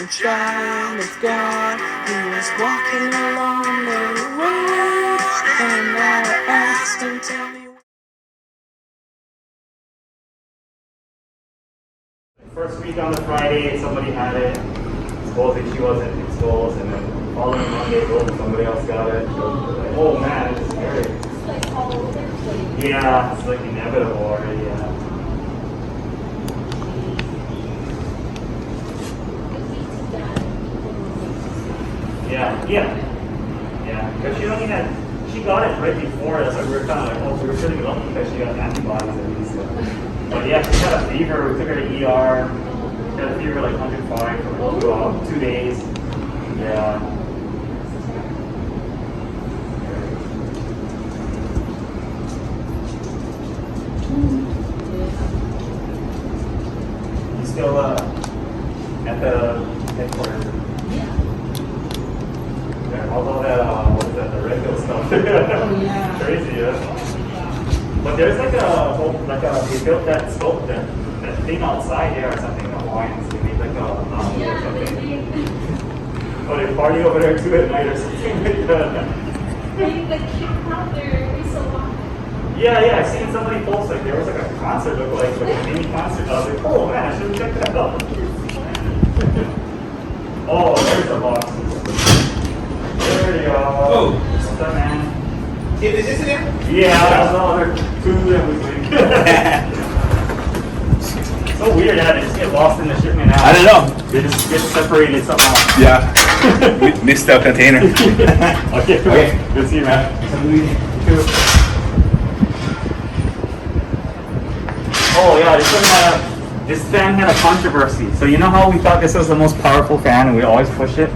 the child of God. He was walking along the road, and I asked him, tell me. First week on the Friday, somebody had it. Supposedly she wasn't exposed, and then following Monday, somebody else got it. Like, oh man, it's scary. It's like all over the place. Yeah, it's like inevitable already. Yeah. Yeah. Because she got it right before us. So we were kind of like, oh, we were feeling lucky because she got antibodies at least. So. But yeah, she had a fever. We took her to ER. She had a fever like 105 for 2 days. Yeah. You still at the headquarters? Although that, what is that, the red pill stuff? Oh, yeah. Crazy, yeah. But there's they built that scope, that thing outside there or something, the Hawaiians. They made like a mountain or something. Oh, they party over there too at night or something like that. The kids out there, they so long. Yeah, I seen somebody post like there was like a concert look like a mini concert. I was like, oh man, I should check that out. Oh, there's a box. There you go. Oh. What's up, man? Is this in there? Yeah, that was all other food that was like. So weird how they just get lost in the shipment now. I don't know. They just get separated somehow. Yeah. Missed the container. Okay. Good to see you, man. Oh yeah, this fan had a controversy. So you know how we thought this was the most powerful fan and we always push it?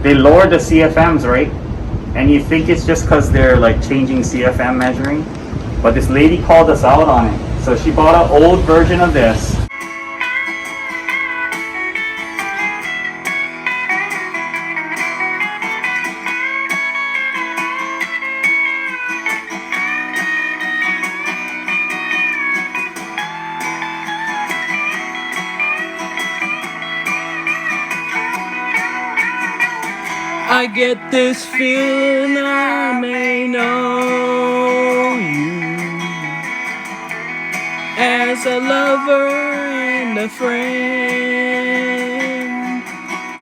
They lowered the CFMs, right? And you think it's just because they're like changing CFM measuring, but this lady called us out on it. So she bought an old version of this. I get this feeling I may know you as a lover and a friend.